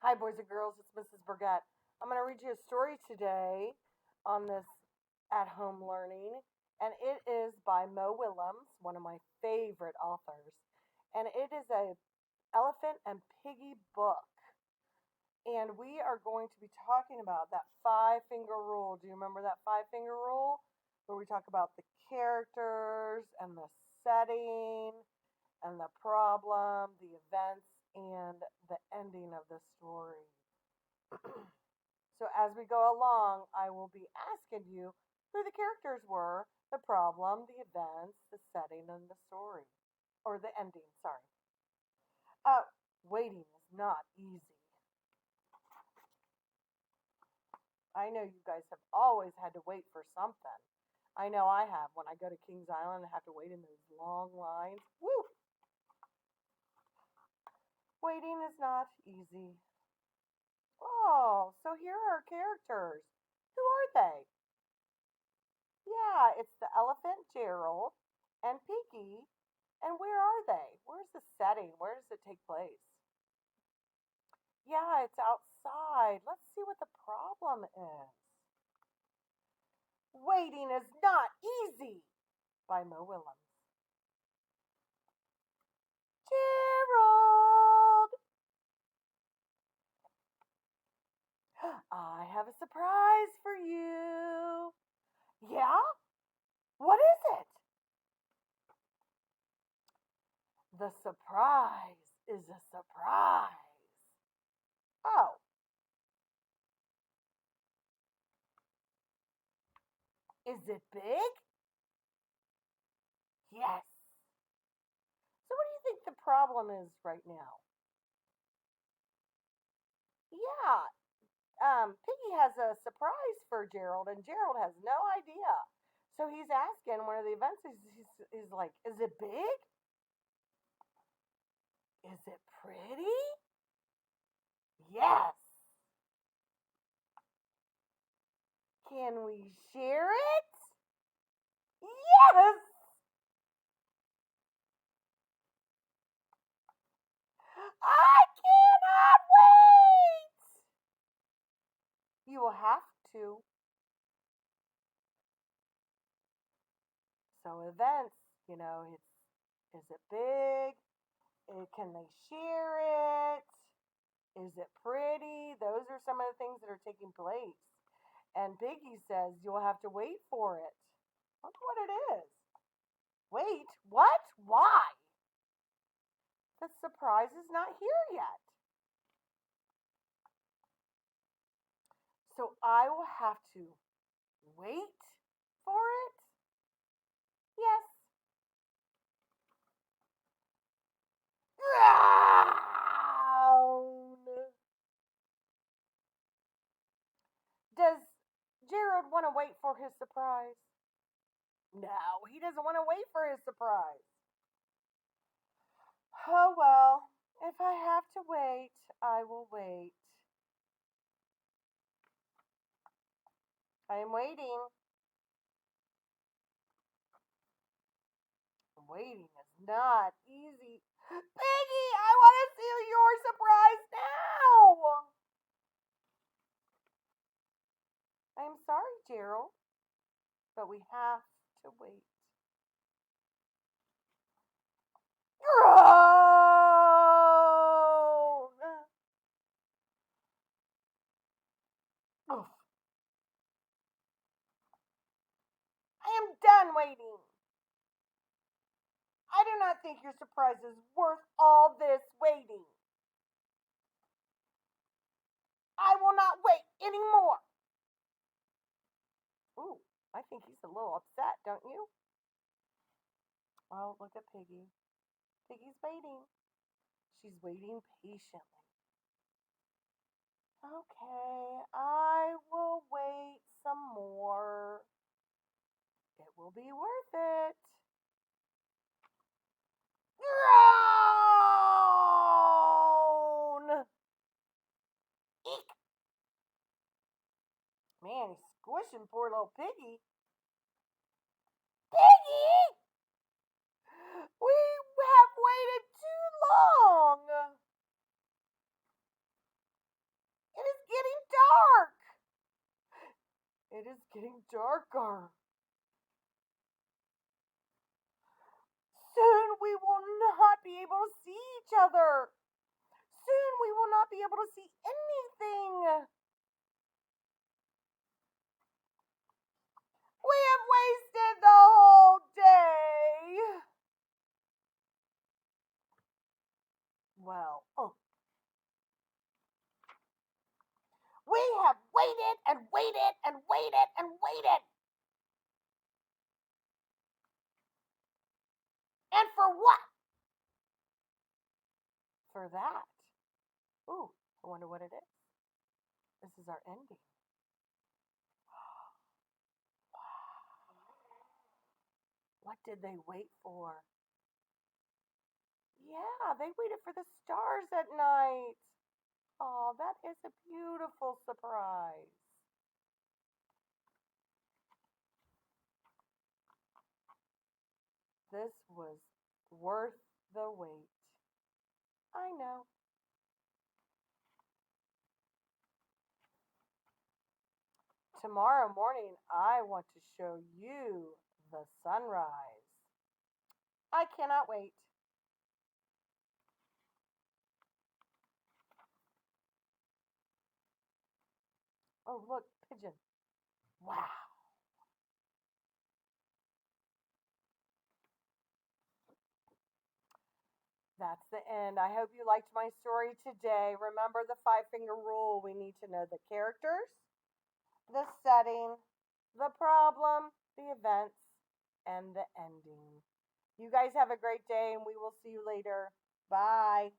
Hi, boys and girls. It's Mrs. Burgett. I'm going to read you a story today on this at home learning, and it is by Mo Willems, one of my favorite authors. And it is a elephant and piggy book. And we are going to be talking about that five finger rule. Do you remember that five finger rule? Where we talk about the characters and the setting and the problem, the events, and the ending of the story. So as we go along, I will be asking you who the characters were, the problem, the events, the setting, and the story. Or the ending, sorry. Uh, Waiting is not easy. I know you guys have always had to wait for something. I know I have. When I go to Kings Island, I have to wait in those long lines. Woo! Waiting is not easy. Oh, so here are our characters. Who are they? Yeah, it's the elephant Gerald and Piggy. And where are they? Where's the setting? Where does it take place? Yeah, it's outside. Let's see what the problem is. Waiting is not easy by Mo Willems. Gerald! I have a surprise for you. Yeah? What is it? The surprise is a surprise. Oh, is it big? Yes. So, what do you think the problem is right now? Yeah, Piggy has a surprise for Gerald, and Gerald has no idea. So he's asking one of the events. He's like, "Is it big? Is it pretty? Yes. Can we share it? Yes. I cannot wait. You will have to. So events, is it big? Can they share it? Is it pretty? Those are some of the things that are taking place. And Piggy says you'll have to wait for it. Wonder what it is. Wait, what? Why? The surprise is not here yet. So I will have to wait for it? Yes. Does Gerald want to wait for his surprise? No, he doesn't want to wait for his surprise. Oh well, if I have to wait, I will wait. I am waiting. Waiting is not easy. Piggy, I want to see your surprise now. I'm sorry, Gerald, but we have to wait. Groan! Oof. I am done waiting. I do not think your surprise is worth all this waiting. I will not wait anymore. Ooh, I think he's a little upset, don't you? Oh, look at Piggy. Piggy's waiting. She's waiting patiently. Okay, I will wait some more. It will be worth it. Groan! Eek! Man, he's squishing poor little Piggy. Piggy! We have waited too long. It is getting darker. Soon we will not be able to see each other. Soon we will not be able to see anything. We have wasted the whole day. Well, we have waited and waited and waited and waited. And for what? For that. Ooh, I wonder what it is. This is our ending. What did they wait for? Yeah, they waited for the stars at night. Oh, that is a beautiful surprise. This was worth the wait. I know. Tomorrow morning, I want to show you the sunrise. I cannot wait. Oh, look, pigeon. Wow. That's the end. I hope you liked my story today. Remember the five finger rule. We need to know the characters, the setting, the problem, the events, and the ending. You guys have a great day, and we will see you later. Bye.